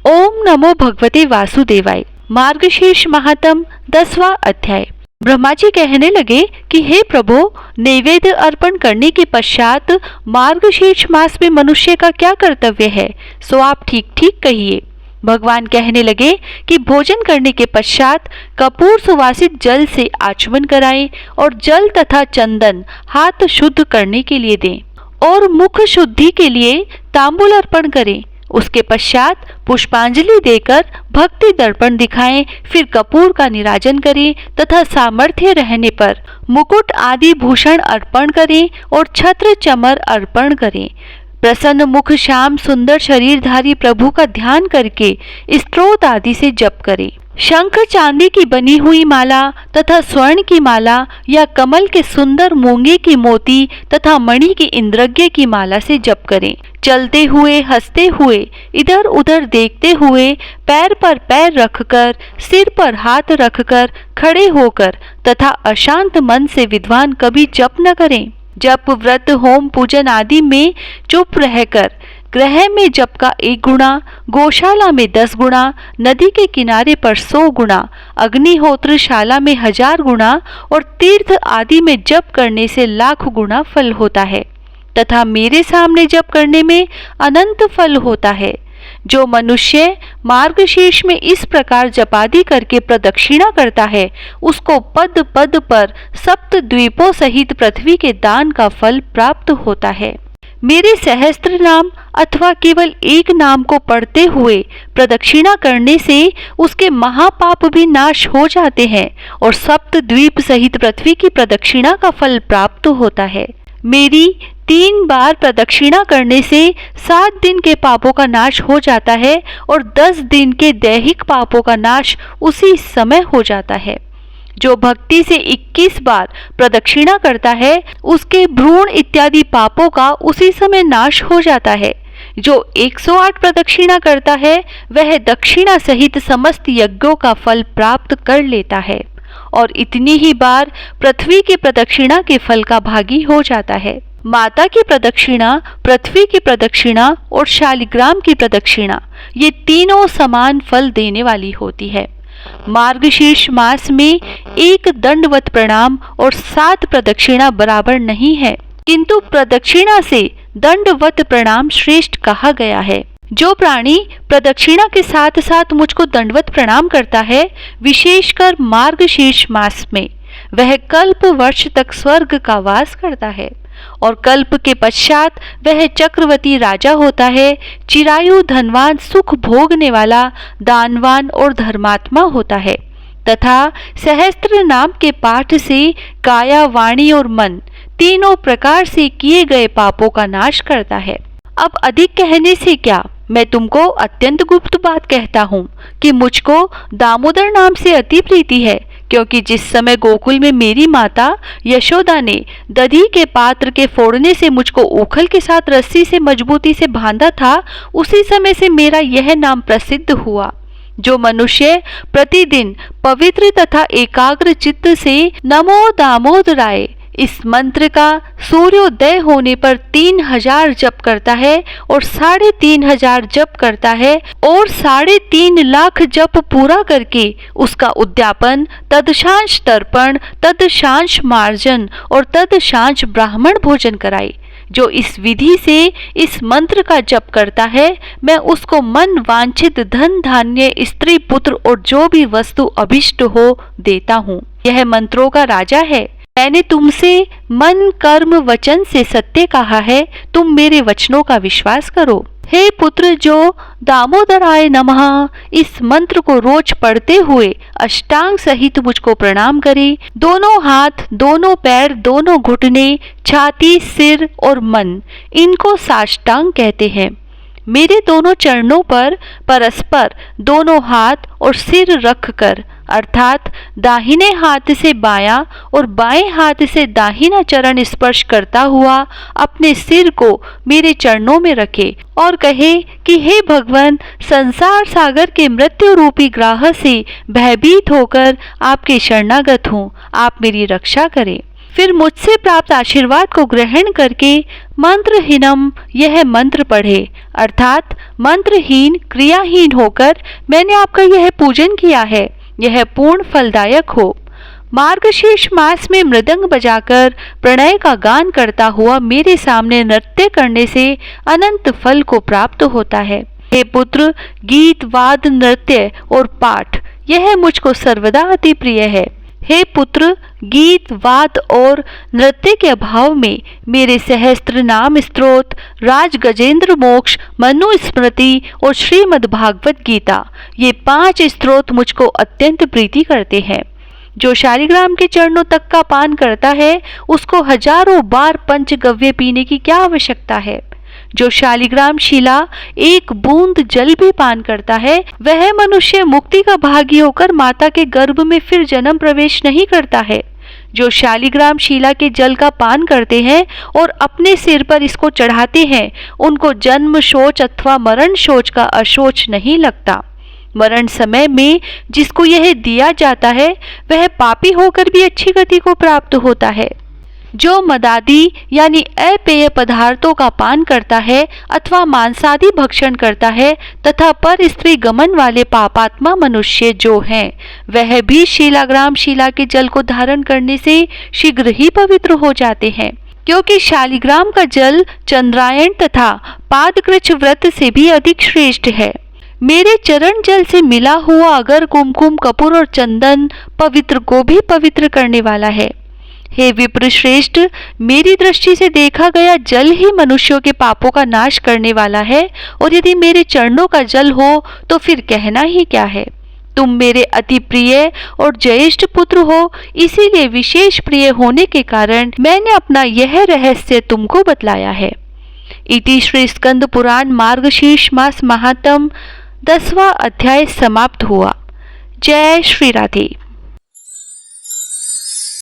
ओम नमो भगवते वासुदेवाय। मार्गशीर्ष महात्म 10वां अध्याय। ब्रह्मा जी कहने लगे कि हे प्रभु, नैवेद्य अर्पण करने के पश्चात मार्गशीर्ष मास में मनुष्य का क्या कर्तव्य है, सो आप ठीक ठीक कहिए। भगवान कहने लगे कि भोजन करने के पश्चात कपूर सुवासित जल से आचमन कराएं और जल तथा चंदन हाथ शुद्ध करने के लिए दें और मुख शुद्धि के लिए तांबूल अर्पण करें। उसके पश्चात पुष्पांजलि देकर भक्ति दर्पण दिखाएं, फिर कपूर का निराजन करें तथा सामर्थ्य रहने पर मुकुट आदि भूषण अर्पण करें और छत्र चमर अर्पण करें। प्रसन्न मुख श्याम सुंदर शरीरधारी प्रभु का ध्यान करके स्तोत्र आदि से जप करें। शंख चांदी की बनी हुई माला तथा स्वर्ण की माला या कमल के सुंदर मूंगे की मोती तथा मणि की इंद्रज्ञ की माला से जप करें। चलते हुए, हंसते हुए, इधर उधर देखते हुए, पैर पर पैर रखकर, सिर पर हाथ रखकर, खड़े होकर तथा अशांत मन से विद्वान कभी जप न करें। जप, व्रत, होम, पूजन आदि में चुप रहकर ग्रह में जप का 1 गुना, गौशाला में 10 गुना, नदी के किनारे पर 100 गुना, अग्निहोत्रशाला में 1000 गुना और तीर्थ आदि में जप करने से लाख गुना फल होता है तथा मेरे सामने जप करने में अनंत फल होता है। जो मनुष्य मार्गशीर्ष में इस प्रकार जपादि करके प्रदक्षिणा करता है, उसको पद पद पर सप्त द्वीपों सहित पृथ्वी के दान का फल प्राप्त होता है। मेरे सहस्त्र नाम अथवा केवल एक नाम को पढ़ते हुए प्रदक्षिणा करने से उसके महापाप भी नाश हो जाते हैं और सप्त द्वीप सहित पृथ्वी की प्रदक्षिणा का फल प्राप्त होता है। मेरी 3 बार प्रदक्षिणा करने से 7 दिन के पापों का नाश हो जाता है और 10 दिन के दैहिक पापों का नाश उसी समय हो जाता है। जो भक्ति से 21 बार प्रदक्षिणा करता है, उसके भ्रूण इत्यादि पापों का उसी समय नाश हो जाता है। जो 108 प्रदक्षिणा करता है, वह दक्षिणा सहित समस्त यज्ञों का फल प्राप्त कर लेता है और इतनी ही बार पृथ्वी की प्रदक्षिणा के फल का भागी हो जाता है। माता की प्रदक्षिणा, पृथ्वी की प्रदक्षिणा और शालिग्राम की प्रदक्षिणा, ये तीनों समान फल देने वाली होती है। मार्गशीर्ष मास में 1 दंडवत प्रणाम और 7 प्रदक्षिणा बराबर नहीं है, किंतु प्रदक्षिणा से दंडवत प्रणाम श्रेष्ठ कहा गया है। जो प्राणी प्रदक्षिणा के साथ साथ मुझको दंडवत प्रणाम करता है, विशेषकर मार्गशीर्ष मास में, वह कल्प वर्ष तक स्वर्ग का वास करता है और कल्प के पश्चात वह चक्रवर्ती राजा होता है, चिरायु, धनवान, सुख भोगने वाला, दानवान और धर्मात्मा होता है तथा सहस्त्र नाम के पाठ से काया, वाणी और मन तीनों प्रकार से किए गए पापों का नाश करता है। अब अधिक कहने से क्या, मैं तुमको अत्यंत गुप्त बात कहता हूँ कि मुझको दामोदर नाम से अति प्रीति है, क्योंकि जिस समय गोकुल में मेरी माता यशोदा ने दधी के पात्र के फोड़ने से मुझको ऊखल के साथ रस्सी से मजबूती से बांधा था, उसी समय से मेरा यह नाम प्रसिद्ध हुआ। जो मनुष्य प्रतिदिन पवित्र तथा एकाग्र चित्त से नमो दामोदराय इस मंत्र का सूर्योदय होने पर 3000 जप करता है और 3500 जप करता है और 3.5 लाख जप पूरा करके उसका उद्यापन, तदशांश तर्पण, तदशांश मार्जन और तदशांश ब्राह्मण भोजन कराए, जो इस विधि से इस मंत्र का जप करता है, मैं उसको मन वांछित धन, धान्य, स्त्री, पुत्र और जो भी वस्तु अभिष्ट हो देता हूँ। यह मंत्रों का राजा है। मैंने तुमसे मन, कर्म, वचन से सत्य कहा है, तुम मेरे वचनों का विश्वास करो। हे पुत्र, जो दामोदराय नमः इस मंत्र को रोज पढ़ते हुए अष्टांग सहित मुझको प्रणाम करे, दोनों हाथ, दोनों पैर, दोनों घुटने, छाती, सिर और मन, इनको साष्टांग कहते हैं। मेरे दोनों चरणों पर परस्पर दोनों हाथ और सिर रखकर, अर्थात दाहिने हाथ से बायां और बाएं हाथ से दाहिना चरण स्पर्श करता हुआ अपने सिर को मेरे चरणों में रखे और कहे कि हे भगवान, संसार सागर के मृत्यु रूपी ग्राह से भयभीत होकर आपके शरणागत हूँ, आप मेरी रक्षा करें। फिर मुझसे प्राप्त आशीर्वाद को ग्रहण करके मंत्रहीनम यह मंत्र पढ़े, अर्थात मंत्रहीन क्रियाहीन होकर मैंने आपका यह पूजन किया है, यह पूर्ण फलदायक हो। मार्गशीर्ष मास में मृदंग बजाकर प्रणय का गान करता हुआ मेरे सामने नृत्य करने से अनंत फल को प्राप्त होता है। हे पुत्र, गीत वाद नृत्य और पाठ यह मुझको सर्वदा अति प्रिय है। हे पुत्र, गीत वाद और नृत्य के अभाव में मेरे सहस्त्र नाम स्तोत्र, राज गजेंद्र मोक्ष, मनु स्मृति और श्रीमद् भागवत गीता ये 5 स्तोत्र मुझको अत्यंत प्रीति करते हैं। जो शालिग्राम के चरणों तक का पान करता है उसको हजारों बार पंचगव्य पीने की क्या आवश्यकता है। जो शालिग्राम शिला एक बूंद जल भी पान करता है वह मनुष्य मुक्ति का भागी होकर माता के गर्भ में फिर जन्म प्रवेश नहीं करता है। जो शालिग्राम शिला के जल का पान करते हैं और अपने सिर पर इसको चढ़ाते हैं उनको जन्म शोच अथवा मरण शोच का अशोच नहीं लगता। मरण समय में जिसको यह दिया जाता है वह पापी होकर भी अच्छी गति को प्राप्त होता है। जो मदादी यानी अपेय पदार्थों का पान करता है अथवा मांसादि भक्षण करता है तथा पर स्त्री गमन वाले पापात्मा मनुष्य जो हैं वह भी शालिग्राम शिला के जल को धारण करने से शीघ्र ही पवित्र हो जाते हैं, क्योंकि शालिग्राम का जल चंद्रायण तथा पादकृच व्रत से भी अधिक श्रेष्ठ है। मेरे चरण जल से मिला हुआ अगर कुमकुम कपूर और चंदन पवित्र को भी पवित्र करने वाला है। हे विप्र श्रेष्ठ, मेरी दृष्टि से देखा गया जल ही मनुष्यों के पापों का नाश करने वाला है और यदि मेरे चरणों का जल हो तो फिर कहना ही क्या है। तुम मेरे अति प्रिय और ज्येष्ठ पुत्र हो, इसीलिए विशेष प्रिय होने के कारण मैंने अपना यह रहस्य तुमको बतलाया है। इति श्री स्कंद पुराण मार्गशीर्ष मास महात्म 10वां अध्याय समाप्त हुआ। जय श्री राधे।